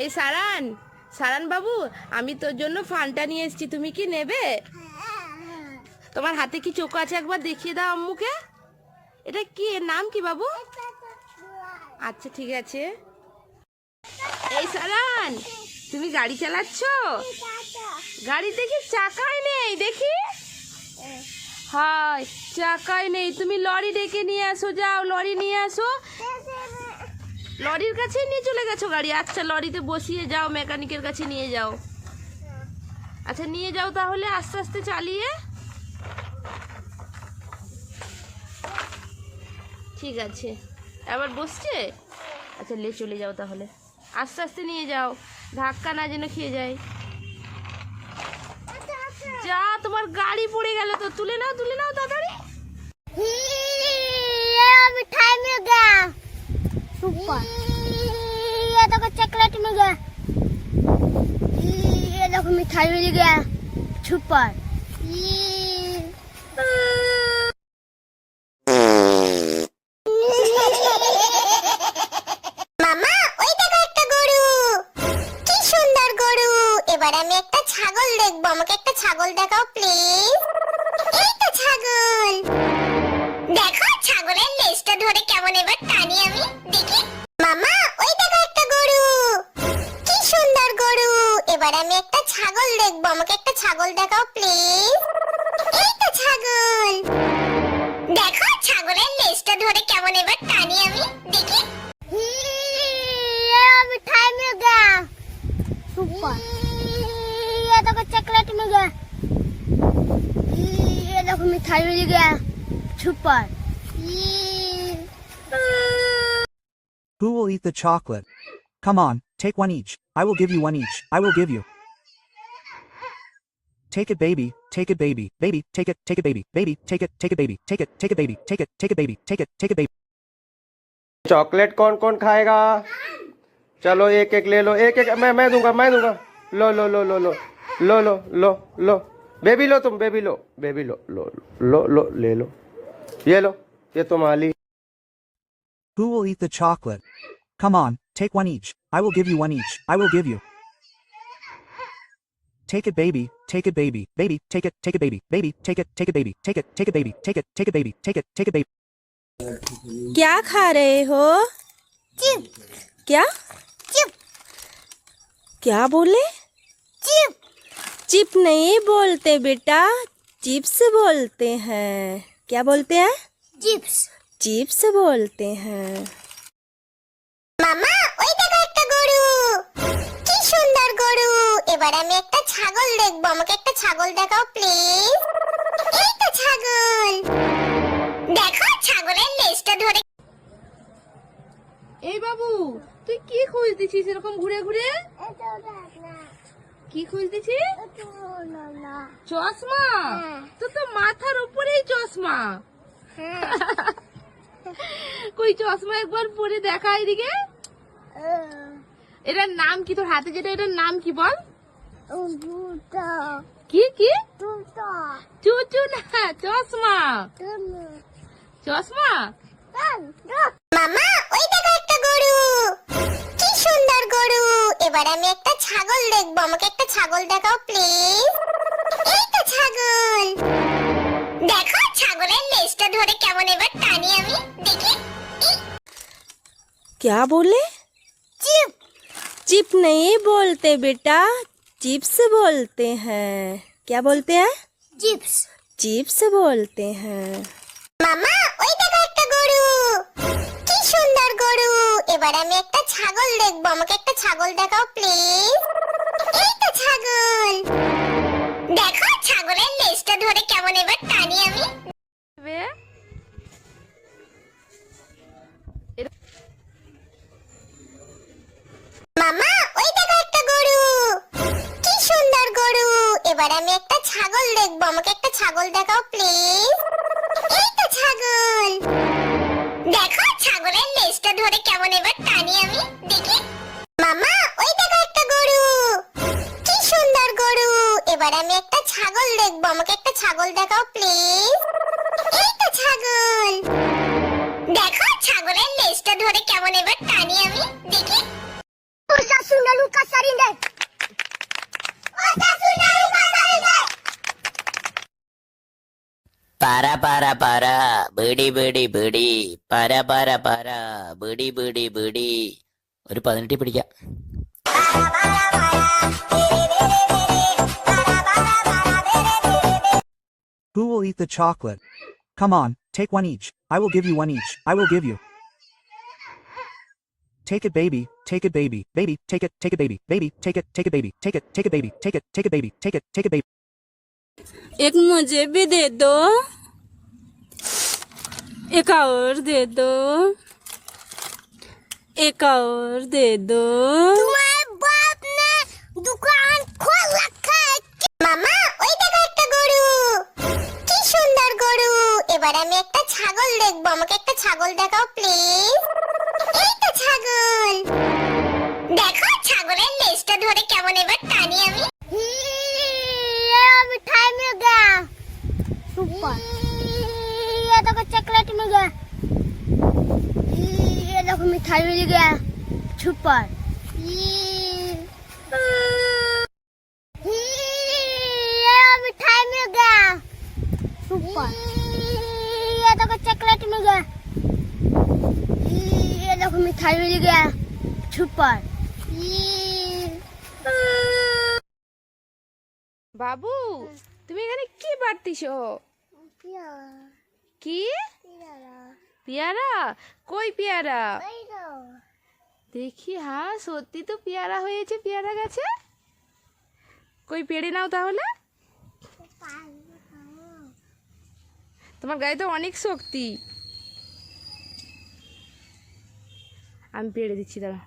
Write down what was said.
এই সারান, সারান বাবু, আমি তোর জন্য ফানটা নিয়ে এসেছি, তুমি কি নেবে? তোমার হাতে কি চোখ আছে একবার দেখিয়ে দাও আম্মুকে। এটা কি, এর নাম কি বাবু? আচ্ছা ঠিক আছে। এই সারান, তুমি গাড়ি চালাচ্ছ? গাড়ি দেখি চাকাই নেই, দেখি। হয়, চাকাই নেই, তুমি লরি ডেকে নিয়ে আসো, যাও লরি নিয়ে আসো। লরির কাছে নিয়ে চলে গেছো গাড়ি? আচ্ছা লরিতে বসিয়ে যাও, মেকানিকের কাছে নিয়ে যাও। আচ্ছা নিয়ে যাও তাহলে, আস্তে আস্তে চালিয়ে। ঠিক আছে, এবার বসছে? আচ্ছা লে চলে যাও তাহলে, আস্তে আস্তে নিয়ে যাও, ধাক্কা না যেন খেয়ে যায়। যা, তোমার গাড়ি পড়ে গেল তো, তুলে নাও তুলে নাও তাড়াতাড়ি। मिठाई मिल गया, सुपर। ये देखो चॉकलेट मिल गया, ये देखो मिठाई मिल गया, सुपर। মামা, ওই দেখো একটা গরু, কি সুন্দর গরু। এবার আমি একটা ছাগল দেখবো, আমাকে একটা ছাগল দেখাও প্লিজ। এই তো ছাগল, দেখো ছাগলের লেজটা ধরে কেমন এবার টানি আমি, দেখি। মামা, ওই দেখো একটা গরু, কি সুন্দর গরু। এবার আমি একটা ছাগল দেখবো, আমাকে একটা ছাগল দেখাও প্লিজ। এই তো ছাগল, দেখো ছাগলের লেজটা ধরে কেমন এবার টানি আমি, দেখি। मिठाई मिल गया, सुपर। ये देखो चॉकलेट मिल गया, ये देखो मिठाई मिल गया, super. Who will eat the chocolate? Come on, take one each. I will give you one each. I will give you. Take it, baby. Take it, baby. Baby, take it, baby. Baby, take it, baby. Take it, baby. Take it, baby. Take it, baby. Chocolate कौन कौन खाएगा? चलो एक एक ले लो, एक एक मैं दूंगा, मैं दूंगा। लो लो लो लो लो लो लो लो लो, बेबी लो, तुम बेबी लो, बेबी लो लो लो लो ले लो, ये लो, ये तुम्हारी। Who will eat the chocolate? Come on, take one each. I will give you one each. I will give you. Take it, baby. Take it, baby. Baby, take it, baby. Baby, take it, baby. Take it, baby. Take it, baby. Take it, baby. क्या खा रहे हो? Chip, क्या chip, क्या बोले? Chip. Chip नहीं बोलते बेटा, चिप्स बोलते हैं। क्या बोलते हैं? चिप्स। चिप्स बोलते हैं। মামা, ওই দেখো একটা গরু, কি সুন্দর গরু। এবার আমি একটা ছাগল দেখবো, আমাকে একটা ছাগল দেখাও প্লিজ। এই তো ছাগল, দেখো ছাগলের লেজটা ধরে। এই বাবু, তুই কি খুঁজতেছিস এরকম ঘুরে ঘুরে? কি খুঁজতেছিস? চশমা? তো তো মাথার উপরেই চশমা। কই চশমা একবার পরে দেখা এদিকে। এটার নাম কি? তোর হাতে যেটা, এটার নাম কি বল? কি কি? চুচু না, চশমা। চশমা। মামা, ওই দেখো একটা গরু, কি সুন্দর গরু। এবার আমি একটা ছাগল দেখবো, আমাকে একটা ছাগল দেখাও প্লিজ। এই তো ছাগল, দেখো ছাগলের লেজটা ধরে কেমন এবার টানি আমি, দেখি। क्या बोले? चिप, चिप नहीं बोलते बेटा, चिप्स बोलते हैं। क्या बोलते हैं? चिप्स। चिप्स बोलते हैं। মামা, ওই দেখো একটা গরু, কি সুন্দর গরু। এবার আমি একটা ছাগল দেখবো, আমাকে একটা ছাগল দেখাও প্লিজ। এই তো ছাগল, দেখো ছাগলের লেজটা ধরে কেমন এবার টানি আমি। মামা, ওই দেখো একটা গরু, কি সুন্দর গরু। এবার আমি একটা ছাগল দেখবো, আমাকে একটা ছাগল দেখাও প্লিজ। এই তো ছাগল, দেখো ছাগলের লেজটা ধরে কেমন এবার টানি আমি, দেখি। মামা, ওই দেখো একটা গরু, কি সুন্দর গরু। এবার আমি একটা ছাগল দেখবো, আমাকে একটা ছাগল দেখাও প্লিজ। ধরে কেমন এবার টানি আমি দেখি। ও শাশুনা লুকা সারিন্দে, ও শাশুনা লুকা সারিন্দে। പാര പാര പാര ബീഡി ബീഡി ബീഡി പാര പാര പാര ബീഡി ബീഡി ബീഡി. ഒരു 18 പിടിക്കാം. Who will eat the chocolate? Come on, take one each. I will give you one each. I will give you. Take it, baby. Take it, baby. Baby, take it, baby. Baby, take it, baby. Take it, baby. Take it, baby. Take it, baby. एक मुझे भी दे दो, एक और दे दो, एक और दे दो. তোমার বাপ ने দোকান খোল রাখা है। মামা ওই দেখো একটা গরু, কি সুন্দর গরু। এবার আমি একটা ছাগল দেখবো, আমাকে একটা ছাগল দেখাও প্লিজ। এই তো ছাগল, দেখো ছাগলের লেজটা ধরে কেমন এবার টানি আমি। मिठाई मिल गया, सुपर। ये देखो चॉकलेट मिल गया, ये देखो मिठाई मिल गया, सुपर। ये मिठाई मिल गया, सुपर। ये देखो चॉकलेट मिल गया, ये देखो मिठाई मिल गया, सुपर। বাবু তুমি এখানে কি পারতিছো? কি পেয়ারা? কই পেয়ারা? দেখি, হ্যাঁ সত্যি তো পেয়ারা হয়েছে পেয়ারা গাছে। কই পেড়ে নাও তাহলে। তোমার গায়ে তো অনেক শক্তি। আমি পেড়ে দিচ্ছি, দাঁড়া।